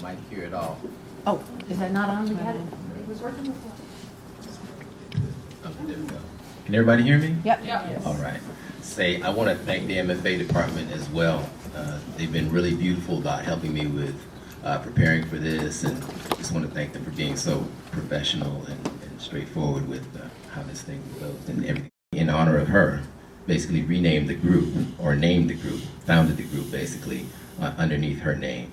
mic here at all. Oh, is that not on? We had it. It was working before. Oh, there we go. Can everybody hear me? Yep. All right. Say, I want to thank the MFA department as well. They've been really beautiful about helping me with preparing for this, and just want to thank them for being so professional and straightforward with how this thing goes and everything. In honor of her, basically renamed the group, or named the group, founded the group basically underneath her name.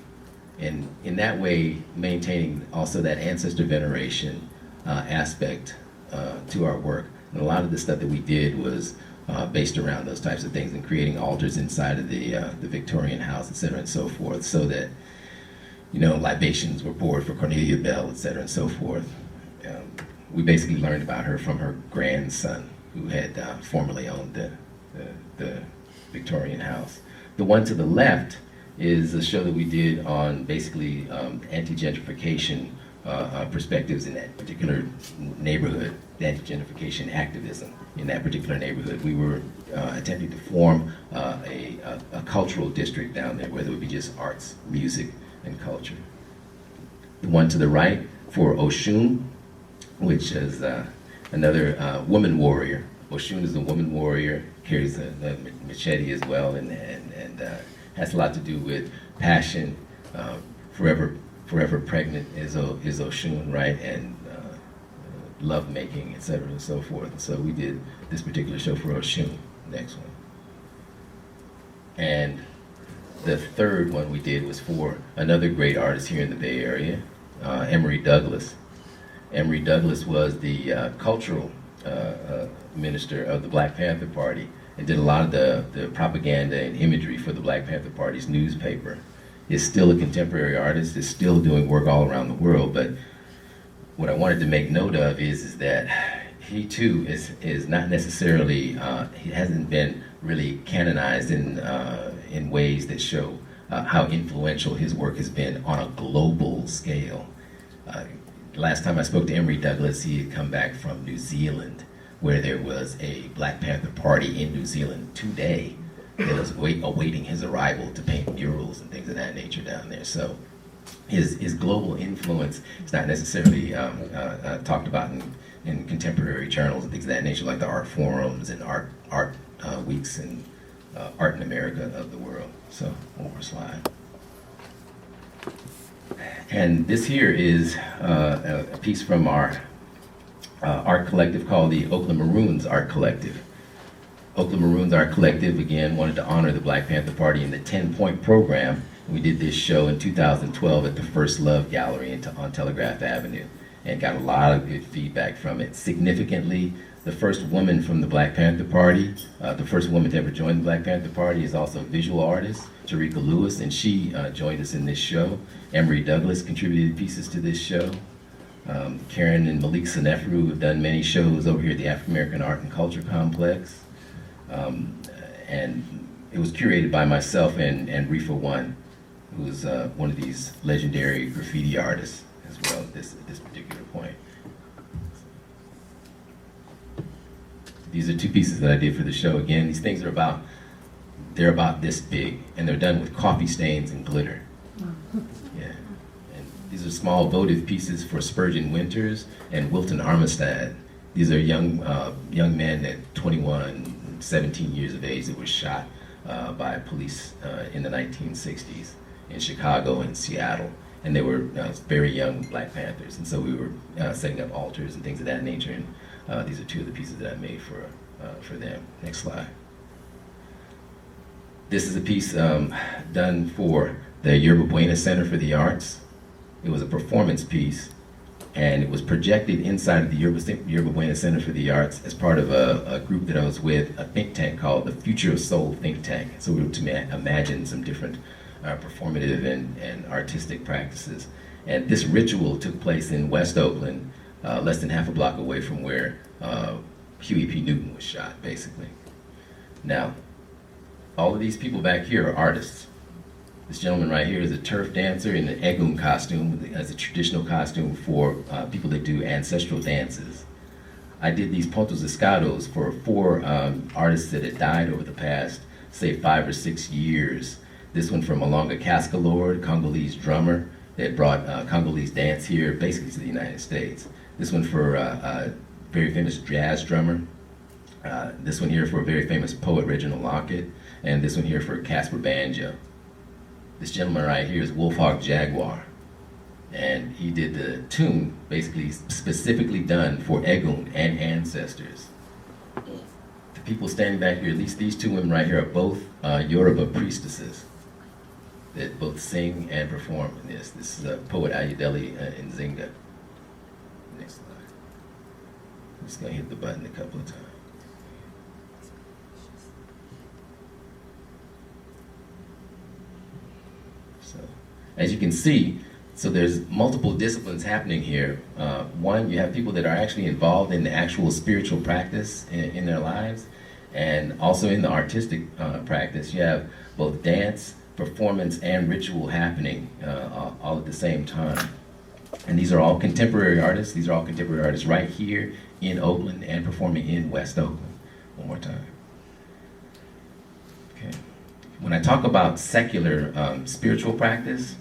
And in that way, maintaining also that ancestor veneration aspect to our work. And a lot of the stuff that we did was based around those types of things and creating altars inside of the Victorian house, et cetera, and so forth, so that, you know, libations were poured for Cornelia Bell, et cetera, and so forth. We basically learned about her from her grandson, who had formerly owned the Victorian house. The one to the left is a show that we did on basically anti-gentrification perspectives in that particular neighborhood, the anti-gentrification activism in that particular neighborhood. We were attempting to form a cultural district down there where there would be just arts, music, and culture. The one to the right for Oshun, which is another woman warrior. Oshun is a woman warrior, carries a machete as well, and has a lot to do with passion, forever pregnant is Oshun, right? And love making, et cetera, and so forth. And so we did this particular show for Oshun. Next one. And the third one we did was for another great artist here in the Bay Area, Emory Douglas. Emory Douglas was the cultural minister of the Black Panther Party and did a lot of the propaganda and imagery for the Black Panther Party's newspaper. Is still a contemporary artist, is still doing work all around the world, but what I wanted to make note of is that he too is not necessarily, he hasn't been really canonized in ways that show how influential his work has been on a global scale. Last time I spoke to Emory Douglas, he had come back from New Zealand, where there was a Black Panther Party in New Zealand today that was awaiting his arrival to paint murals and things of that nature down there. So his global influence is not necessarily talked about in contemporary journals and things of that nature, like the art forums and art weeks and Art in America of the world. So, over slide. And this here is a piece from our art collective called the Oakland Maroons Art Collective. Oakland Maroons Art Collective, again, wanted to honor the Black Panther Party in the 10-point program. We did this show in 2012 at the First Love Gallery on Telegraph Avenue and got a lot of good feedback from it. Significantly, the first woman from the Black Panther Party, the first woman to ever join the Black Panther Party, is also a visual artist, Tarika Lewis, and she joined us in this show. Emory Douglas contributed pieces to this show. Karen and Malik Sanefru have done many shows over here at the African American Art and Culture Complex. And it was curated by myself and Rifa One, who is one of these legendary graffiti artists as well at this particular point. These are two pieces that I did for the show. Again, these things are about this big, and they're done with coffee stains and glitter. Yeah. And these are small votive pieces for Spurgeon Winters and Wilton Armistead. These are young men at 21, 17 years of age that were shot by police in the 1960s in Chicago and Seattle. And they were very young Black Panthers. And so we were setting up altars and things of that nature. And these are two of the pieces that I made for them. Next slide. This is a piece done for the Yerba Buena Center for the Arts. It was a performance piece, and it was projected inside of the Yerba Buena Center for the Arts as part of a group that I was with, a think tank called the Future of Soul Think Tank. So we were to imagine some different performative and artistic practices. And this ritual took place in West Oakland, less than half a block away from where Huey P. Newton was shot, basically. Now, all of these people back here are artists. This gentleman right here is a turf dancer in an egun costume, as a traditional costume for people that do ancestral dances. I did these pontos escados for 4 artists that had died over the past, say, 5 or 6 years. This one from Malonga Cascalord, Congolese drummer, that brought Congolese dance here, basically to the United States. This one for a very famous jazz drummer. This one here for a very famous poet, Reginald Lockett. And this one here for Casper Banjo. This gentleman right here is Wolfhawk Jaguar. And he did the tune, basically specifically done for Egun and ancestors. The people standing back here, at least these two women right here, are both Yoruba priestesses that both sing and perform in this. This is poet Ayodele Nzinga. Next slide. I'm just gonna hit the button a couple of times. So, as you can see, so there's multiple disciplines happening here. One, you have people that are actually involved in the actual spiritual practice in their lives, and also in the artistic practice. You have both dance, performance, and ritual happening all at the same time. And these are all contemporary artists. These are all contemporary artists right here in Oakland and performing in West Oakland. One more time. Okay. When I talk about secular spiritual practice,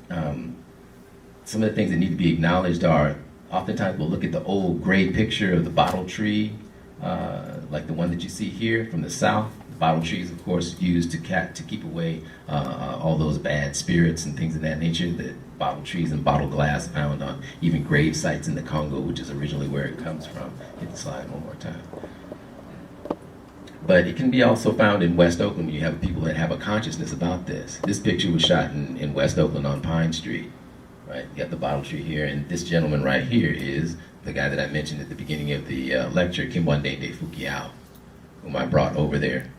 some of the things that need to be acknowledged are, oftentimes we'll look at the old gray picture of the bottle tree, like the one that you see here from the south. The bottle tree is, of course, used to keep away all those bad spirits and things of that nature. The bottle trees and bottle glass found on even grave sites in the Congo, which is originally where it comes from. Hit the slide one more time. But it can be also found in West Oakland. You have people that have a consciousness about this. This picture was shot in West Oakland on Pine Street, right? You got the bottle tree here, and this gentleman right here is the guy that I mentioned at the beginning of the lecture, Duane Deterville, whom I brought over there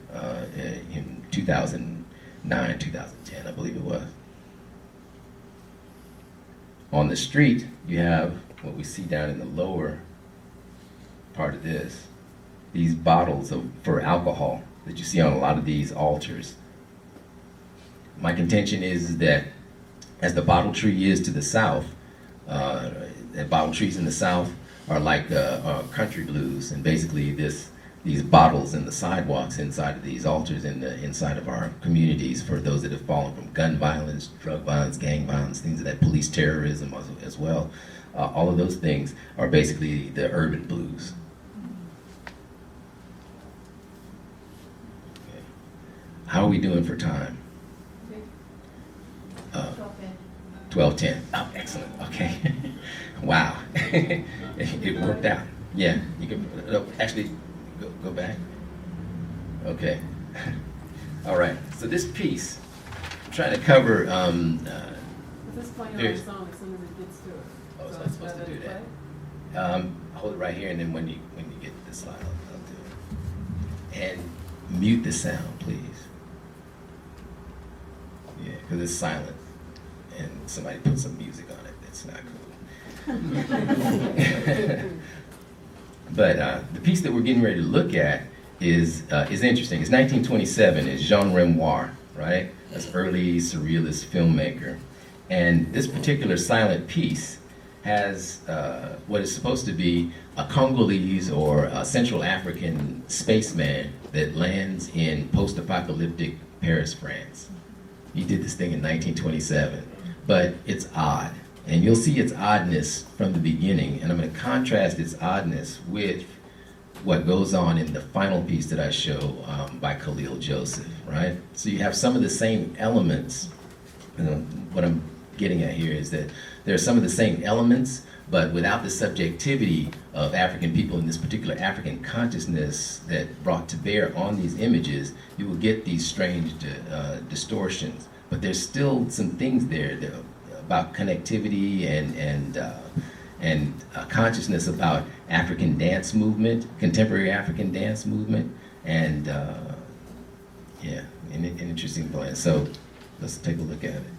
in 2009, 2010, I believe it was. On the street, you have what we see down in the lower part of this. These bottles for alcohol that you see on a lot of these altars. My contention is that as the bottle tree is to the south, the bottle trees in the south are like country blues, and basically these bottles in the sidewalks inside of these altars inside of our communities for those that have fallen from gun violence, drug violence, gang violence, things of that, police terrorism as well. All of those things are basically the urban blues. Okay. How are we doing for time? 12:10. Oh, excellent. Okay. Wow. It worked out. Yeah. You can actually go back. Okay. All right. So this piece, I'm trying to cover. This playing on its own as soon as it gets to it. Oh, so I'm supposed to do that. Hold it right here, and then when you get to the slide, I'll do it. And mute the sound, please. Yeah, because it's silent. And somebody put some music on it. That's not cool. But the piece that we're getting ready to look at is interesting. It's 1927. It's Jean Renoir, right? That's early surrealist filmmaker. And this particular silent piece has what is supposed to be a Congolese or a Central African spaceman that lands in post-apocalyptic Paris, France. He did this thing in 1927. But it's odd, and you'll see its oddness from the beginning, and I'm going to contrast its oddness with what goes on in the final piece that I show by Khalil Joseph, right? So you have some of the same elements. What I'm getting at here is that there are some of the same elements, but without the subjectivity of African people in this particular African consciousness that brought to bear on these images, you will get these strange distortions. But there's still some things there about connectivity and consciousness about African dance movement, contemporary African dance movement, and yeah, an interesting blend. So let's take a look at it.